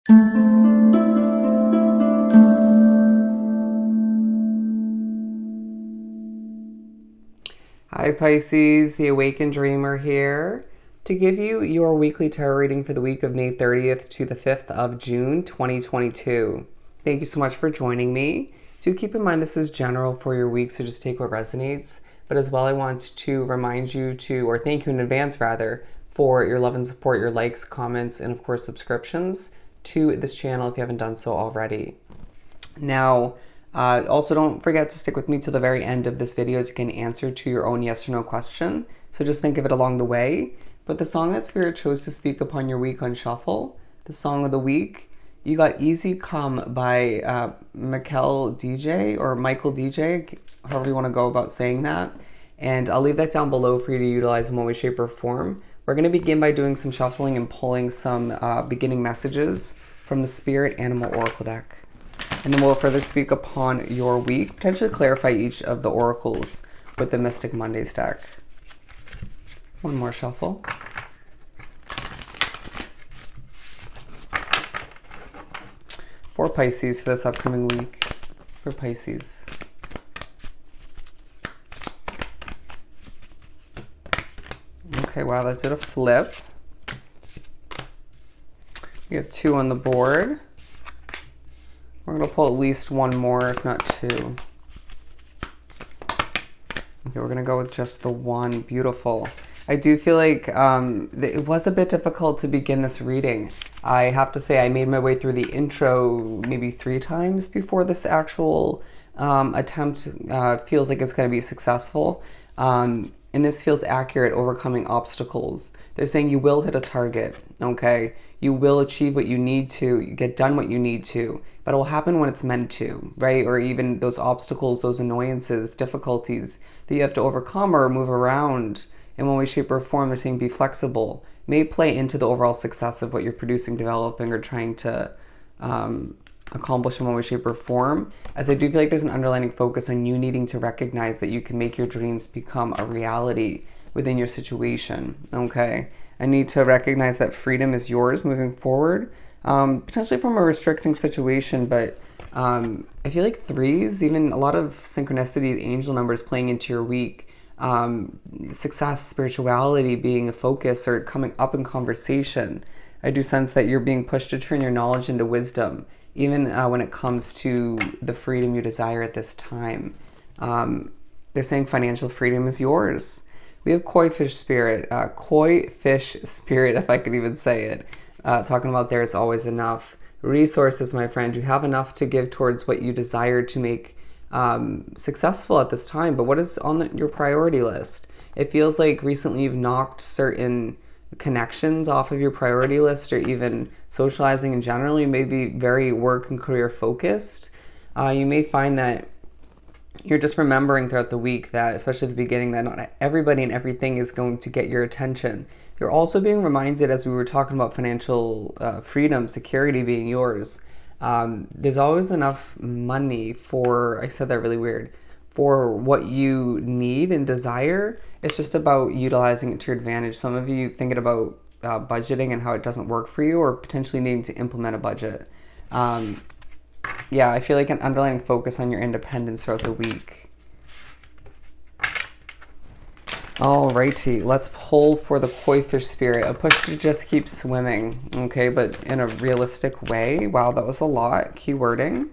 Hi Pisces, the Awakened Dreamer here to give you your weekly tarot reading for the week of May 30th to the 5th of June 2022. Thank you so much for joining me. Do keep in mind this is general for your week, so just take what resonates. But as well, I want to remind you to, or thank you in advance rather, for your love and support, your likes, comments, and of course subscriptions to this channel if you haven't done so already. Now, also don't forget to stick with me to the very end of this video to get an answer to your own yes or no question. So just think of it along the way. But the song that Spirit chose to speak upon your week on shuffle, the song of the week, you got Easy Come by Michel DJ or Michael DJ, however you want to go about saying that. And I'll leave that down below for you to utilize in one way, shape, or form. We're going to begin by doing some shuffling and pulling some beginning messages from the Spirit Animal Oracle deck. And then we'll further speak upon your week, potentially clarify each of the oracles with the Mystic Mondays deck. One more shuffle. For Pisces for this upcoming week. For Pisces. Okay, wow, that did a flip. We have 2 on the board. We're going to pull at least 1 more, if not 2. Okay, we're going to go with just the 1. Beautiful. I do feel like it was a bit difficult to begin this reading. I have to say I made my way through the intro maybe 3 times before this actual attempt feels like it's going to be successful. And this feels accurate, overcoming obstacles. They're saying you will hit a target, okay? You will achieve what you need to, you get done what you need to, but it will happen when it's meant to, right? Or even those obstacles, those annoyances, difficulties that you have to overcome or move around in one way, shape, or form. They're saying be flexible, may play into the overall success of what you're producing, developing, or trying to accomplish in one way, shape, or form. As I do feel like there's an underlying focus on you needing to recognize that you can make your dreams become a reality within your situation, okay? I need to recognize that freedom is yours moving forward, potentially from a restricting situation, but I feel like 3s, even a lot of synchronicity, angel numbers playing into your week, success, spirituality being a focus or coming up in conversation. I do sense that you're being pushed to turn your knowledge into wisdom, even when it comes to the freedom you desire at this time. They're saying financial freedom is yours. We have koi fish spirit, if I could even say it. Talking about there's always enough. Resources, my friend. You have enough to give towards what you desire to make successful at this time. But what is on your priority list? It feels like recently you've knocked certain connections off of your priority list, or even socializing in general. You may be very work and career focused. You may find that you're just remembering throughout the week that, especially at the beginning, that not everybody and everything is going to get your attention. You're also being reminded, as we were talking about financial freedom, security being yours. There's always enough money for, I said that really weird, for what you need and desire. It's just about utilizing it to your advantage. Some of you thinking about budgeting and how it doesn't work for you, or potentially needing to implement a budget. Yeah, I feel like an underlying focus on your independence throughout the week. Alrighty, let's pull for the koi fish spirit. A push to just keep swimming, okay, but in a realistic way. Wow, that was a lot. Keywording.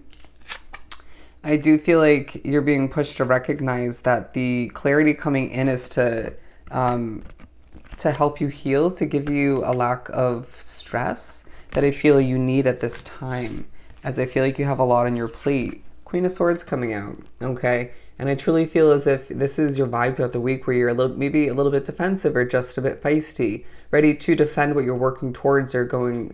I do feel like you're being pushed to recognize that the clarity coming in is to help you heal, to give you a lack of stress that I feel you need at this time, as I feel like you have a lot on your plate. Queen of Swords coming out, okay? And I truly feel as if this is your vibe throughout the week, where you're maybe a little bit defensive or just a bit feisty, ready to defend what you're working towards or going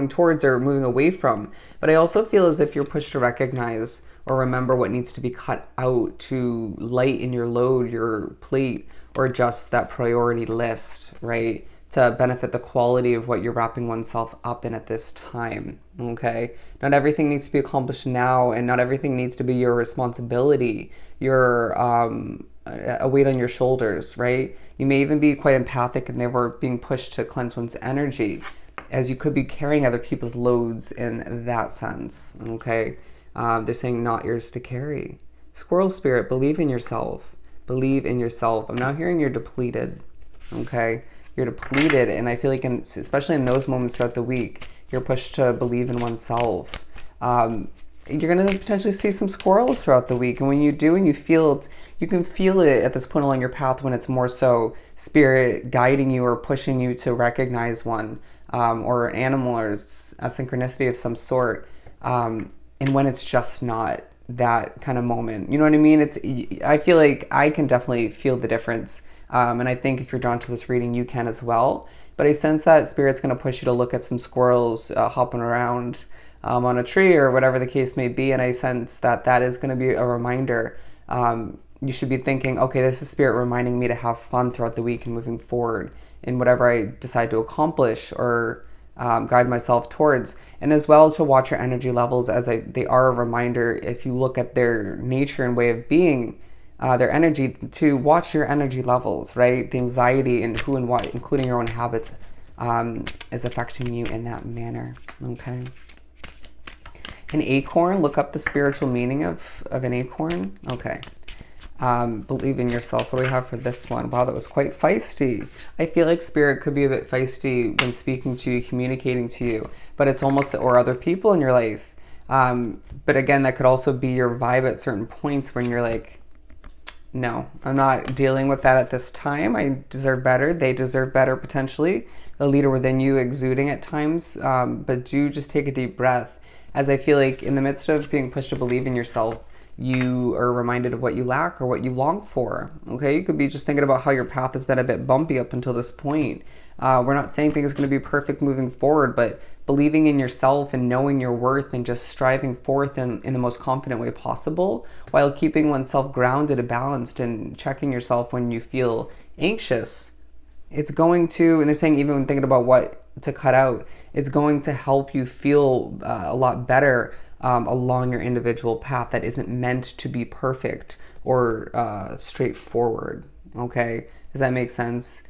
towards or moving away from. But I also feel as if you're pushed to recognize or remember what needs to be cut out to lighten your load, your plate, or just that priority list, right? To benefit the quality of what you're wrapping oneself up in at this time, okay? Not everything needs to be accomplished now, and not everything needs to be your responsibility, your a weight on your shoulders, right? You may even be quite empathic and therefore being pushed to cleanse one's energy. as you could be carrying other people's loads in that sense. Okay, they're saying not yours to carry. Squirrel spirit, believe in yourself. Believe in yourself. I'm now hearing you're depleted. Okay, you're depleted, and I feel like, especially in those moments throughout the week, you're pushed to believe in oneself. You're going to potentially see some squirrels throughout the week, and when you do, and you feel it, you can feel it at this point along your path when it's more so spirit guiding you or pushing you to recognize one, or an animal, or a synchronicity of some sort, and when it's just not that kind of moment. You know what I mean? I feel like I can definitely feel the difference, and I think if you're drawn to this reading, you can as well. But I sense that spirit's going to push you to look at some squirrels hopping around on a tree or whatever the case may be, and I sense that that is going to be a reminder. You should be thinking, okay, this is spirit reminding me to have fun throughout the week and moving forward in whatever I decide to accomplish or guide myself towards. And as well to watch your energy levels, as they are a reminder, if you look at their nature and way of being, their energy, to watch your energy levels, right? The anxiety and who and what, including your own habits, is affecting you in that manner, okay? An acorn, look up the spiritual meaning of an acorn, okay. Believe in yourself. What do we have for this one? Wow, that was quite feisty. I feel like spirit could be a bit feisty when speaking to you, communicating to you, but it's almost, or other people in your life. But again, that could also be your vibe at certain points when you're like, no, I'm not dealing with that at this time. I deserve better. They deserve better, potentially. The leader within you exuding at times. But do just take a deep breath, as I feel like in the midst of being pushed to believe in yourself, you are reminded of what you lack or what you long for. Okay, you could be just thinking about how your path has been a bit bumpy up until this point. We're not saying things are going to be perfect moving forward, but believing in yourself and knowing your worth and just striving forth in the most confident way possible, while keeping oneself grounded and balanced and checking yourself when you feel anxious. It's going to, and they're saying even when thinking about what to cut out, it's going to help you feel a lot better along your individual path that isn't meant to be perfect or straightforward. Okay, does that make sense?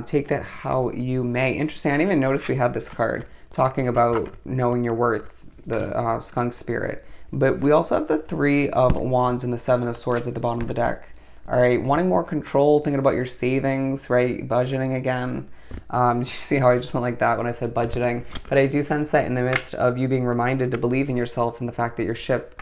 Take that how you may. Interesting, I didn't even notice we had this card talking about knowing your worth, the skunk spirit. But we also have the Three of Wands and the Seven of Swords at the bottom of the deck. All right, wanting more control, thinking about your savings, right? Budgeting again. You see how I just went like that when I said budgeting? But I do sense that in the midst of you being reminded to believe in yourself and the fact that your ship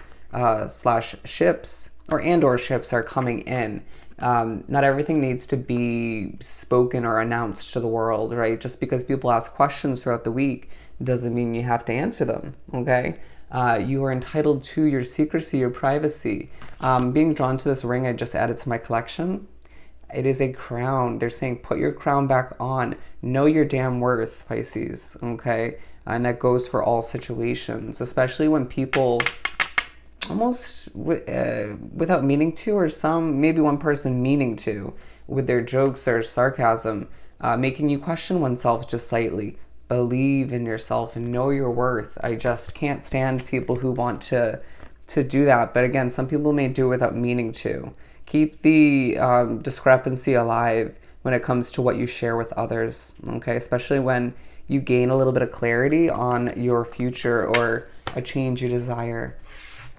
slash ships or ships are coming in. Not everything needs to be spoken or announced to the world, right? Just because people ask questions throughout the week doesn't mean you have to answer them, okay? You are entitled to your secrecy, your privacy. Being drawn to this ring I just added to my collection, it is a crown. They're saying put your crown back on. Know your damn worth, Pisces, okay? And that goes for all situations, especially when people almost without meaning to, or maybe one person meaning to, with their jokes or sarcasm, making you question oneself just slightly. Believe in yourself and know your worth. I just can't stand people who want to do that. But again, some people may do it without meaning to. Keep the discrepancy alive when it comes to what you share with others, okay? Especially when you gain a little bit of clarity on your future or a change you desire.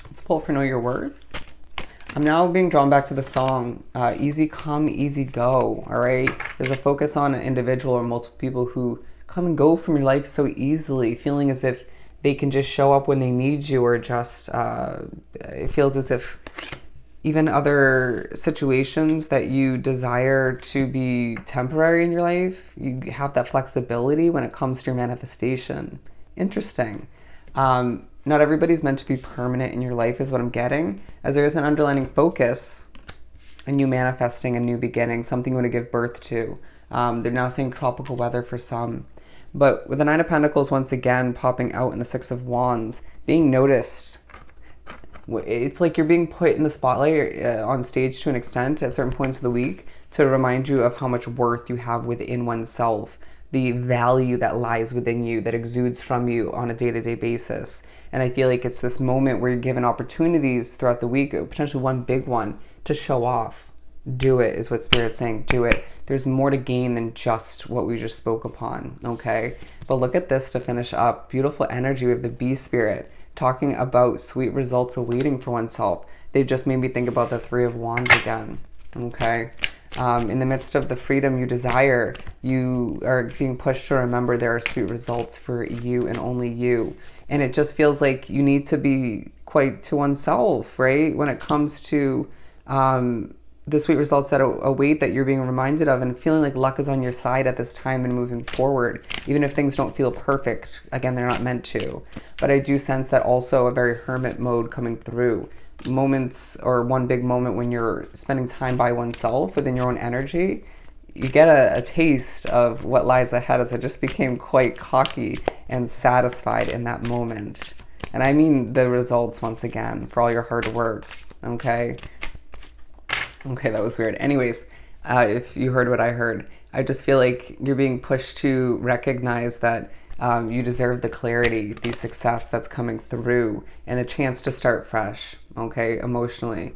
Let's pull for Know Your Worth. I'm now being drawn back to the song, Easy Come, Easy Go, all right? There's a focus on an individual or multiple people who come and go from your life so easily, feeling as if they can just show up when they need you, or just, it feels as if even other situations that you desire to be temporary in your life, you have that flexibility when it comes to your manifestation. Interesting. Not everybody's meant to be permanent in your life is what I'm getting, as there is an underlying focus in you manifesting a new beginning, something you want to give birth to. They're now saying tropical weather for some. But with the Nine of Pentacles once again popping out in the Six of Wands, being noticed, it's like you're being put in the spotlight on stage to an extent at certain points of the week to remind you of how much worth you have within oneself, the value that lies within you, that exudes from you on a day-to-day basis. And I feel like it's this moment where you're given opportunities throughout the week, potentially one big one, to show off. Do it is what Spirit's saying. Do it. There's more to gain than just what we just spoke upon, okay? But look at this to finish up. Beautiful energy. We have the Bee Spirit talking about sweet results awaiting for oneself. They just made me think about the Three of Wands again, okay? In the midst of the freedom you desire, you are being pushed to remember there are sweet results for you and only you. And it just feels like you need to be quite to oneself, right? When it comes to the sweet results that await that you're being reminded of, and feeling like luck is on your side at this time and moving forward, even if things don't feel perfect. Again, they're not meant to. But I do sense that also a very hermit mode coming through. Moments, or one big moment when you're spending time by oneself within your own energy, you get a taste of what lies ahead, as I just became quite cocky and satisfied in that moment. And I mean the results once again for all your hard work, okay? Okay, that was weird. Anyways, if you heard what I heard, I just feel like you're being pushed to recognize that you deserve the clarity, the success that's coming through, and a chance to start fresh, okay, emotionally.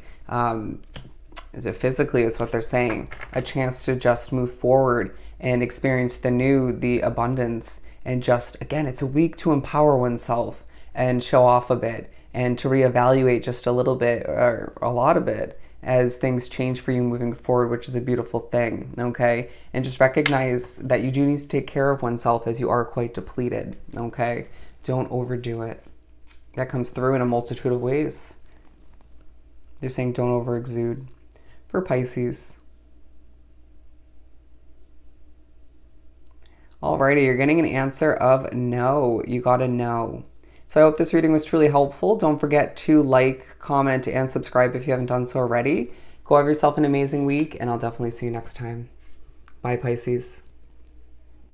Physically is what they're saying. A chance to just move forward and experience the new, the abundance, and just, again, it's a week to empower oneself and show off a bit and to reevaluate just a little bit or a lot of it as things change for you moving forward, which is a beautiful thing, okay? And just recognize that you do need to take care of oneself as you are quite depleted, okay? Don't overdo it. That comes through in a multitude of ways. They're saying don't overexude. For Pisces. Alrighty, you're getting an answer of no. You got a no. So I hope this reading was truly helpful. Don't forget to like, comment, and subscribe if you haven't done so already. Go have yourself an amazing week, and I'll definitely see you next time. Bye, Pisces.